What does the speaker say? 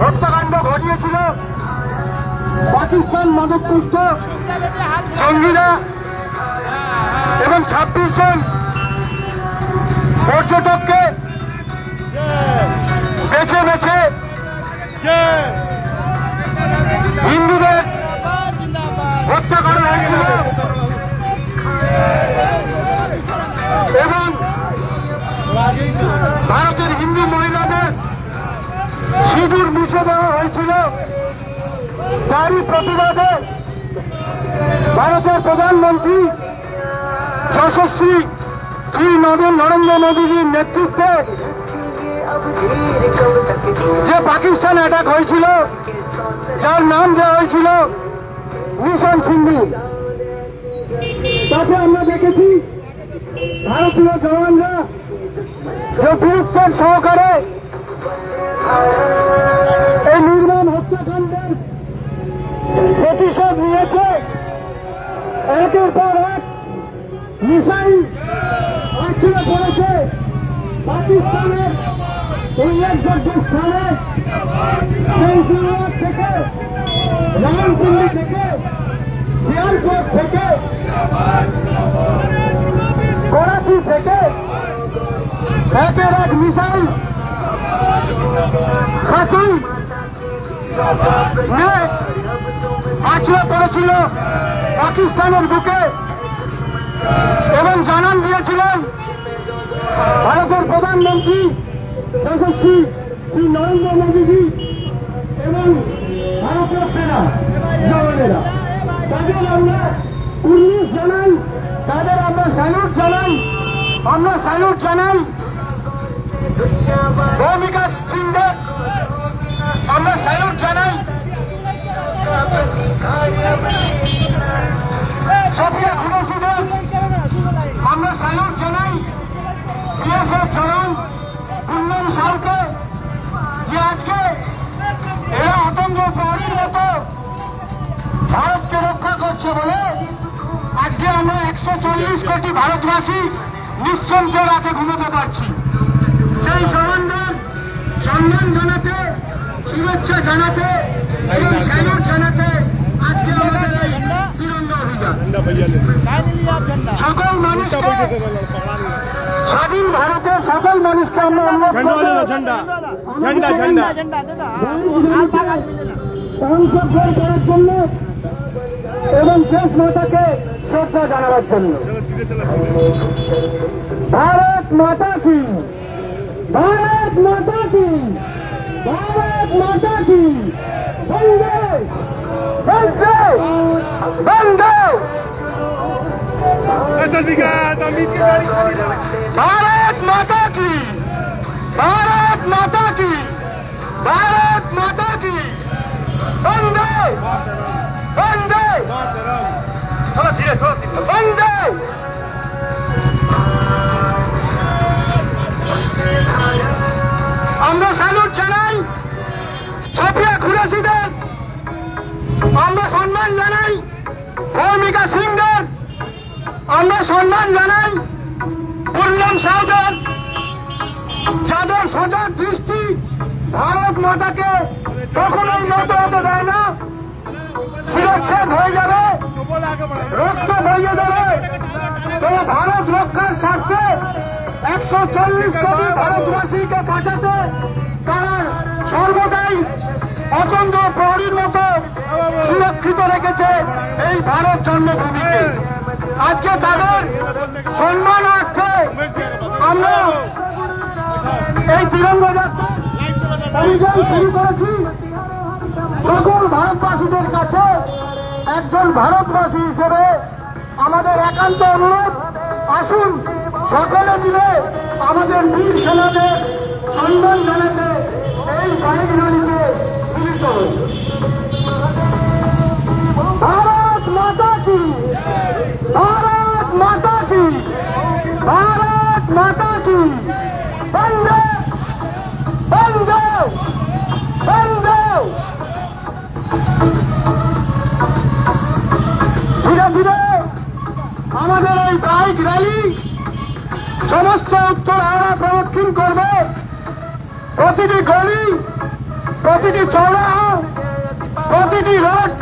হত্যাকাণ্ড ঘটিয়েছিল পাকিস্তান মাদকপুষ্ট জঙ্গিরা এবং 26 জন পর্যটককে বেছে বেছে হিন্দুদের হত্যা করা হয়েছিল এবং ভারতের হিন্দু মহিলাদের সিঁদুর মুছে দেওয়া হয়েছিল। তারই প্রতিবাদে ভারতের প্রধানমন্ত্রী যশস্বী শ্রী নরেন্দ্র মোদীজির নেতৃত্বে যে পাকিস্তান অ্যাটাক হয়েছিল, যার নাম দেওয়া হয়েছিল মিশন সিন্ধু, তাতে আমরা দেখেছি ভারতীয় জওয়ানরা যে বীরত্বের সহকারে এই নির্মম হত্যাকাণ্ডের প্রতিশোধ নিয়েছে। একের পর এক মিসাইল আছড়ে পড়েছে পাকিস্তানের উল্লেখযোগ্য স্থানে, সেন্সুরিয়ার থেকে, রাওয়ালপিন্ডি থেকে, সিয়ালকোট থেকে, করাচি থেকে একের এক মিসাইল খাতুই আছড়ে পড়েছিল পাকিস্তানের বুকে এবং জানান দিয়েছিলেন ভারতের প্রধানমন্ত্রী যশস্বী শ্রী নরেন্দ্র মোদীজি এবং ভারতীয় সেনা জওয়ানেরা। তাদের আমরা উল্লেখ জানাই, তাদের আমরা স্যালুট জানাই। ভূমিকা সিংদের আমরা স্যালুট জানাই। সফিয়া কুরেশিদের আমরা স্যালুট জানাই। বিএসএফ জওয়ান কুন্নন সালকে যে আজকে এরা আতঙ্ক প্রহরীর মতো ভারতকে রক্ষা করছে বলে আজকে আমরা 140 কোটি ভারতবাসী নিশ্চিন্তে রাতে ঘুমোতে পারছি। সেই জওয়ানদের সম্মান জানাতে, শুভেচ্ছা জানাতে এবং স্যালুট জানাতে আজকে আমাদের এই তিরঙ্গা অভিযান। সকল মানুষকে, স্বাধীন ভারতের সকল মানুষকে আমরা অনুরোধ করব অংশগ্রহণ করার জন্য এবং দেশ মাতাকে শ্রদ্ধা জানাবার জন্য। ভারত মাতা কি, ভারত মাতা কি, ভারত মাতা কি, বন্দে বন্দে বন্দে। भारत माता की, भारत माता की, भारत माता की, वंदे वंदे। थोड़ा धीरे वंदे। আমরা স্যালুট জানাই সফিয়া কুরেশিদের, আমরা সম্মান জানাই ভূমিকা সিংদের, আমরা সম্মান জানাই পুন্নম সাউদের, যাদের সজাগ দৃষ্টি ভারত মাতাকে কখনোই নত হতে দেয় না। সুরক্ষিত হয়ে যাবে, রক্ত বইয়ে দেবে, তবে ভারত রক্ষার স্বার্থে 140 কোটি ভারতবাসীকে বাঁচাতে তারা সর্বদাই অতন্ত্র প্রহরীর মতো সুরক্ষিত রেখেছে এই ভারত জন্মভূমিকে। আজকে তাদের সম্মানার্থে আমরা এই তিরঙ্গা যাত্রা অভিযান শুরু করেছি। সকল ভারতবাসীদের কাছে একজন ভারতবাসী হিসেবে আমাদের একান্ত অনুরোধ, আসুন সকলে মিলে আমাদের বীর সেনাদের সম্মান জানাতে এই বাইক র্যালিতে মিলিত হই। भारत माता की, भारत माता की, भारत माता की, वंदे वंदे वंदे। धीरे धीरे আমাদের এই বাইক র্যালি সমস্ত উত্তর হাওড়া প্রদক্ষিণ করবে। প্রতিটি গলি, প্রতিটি চৌরাহা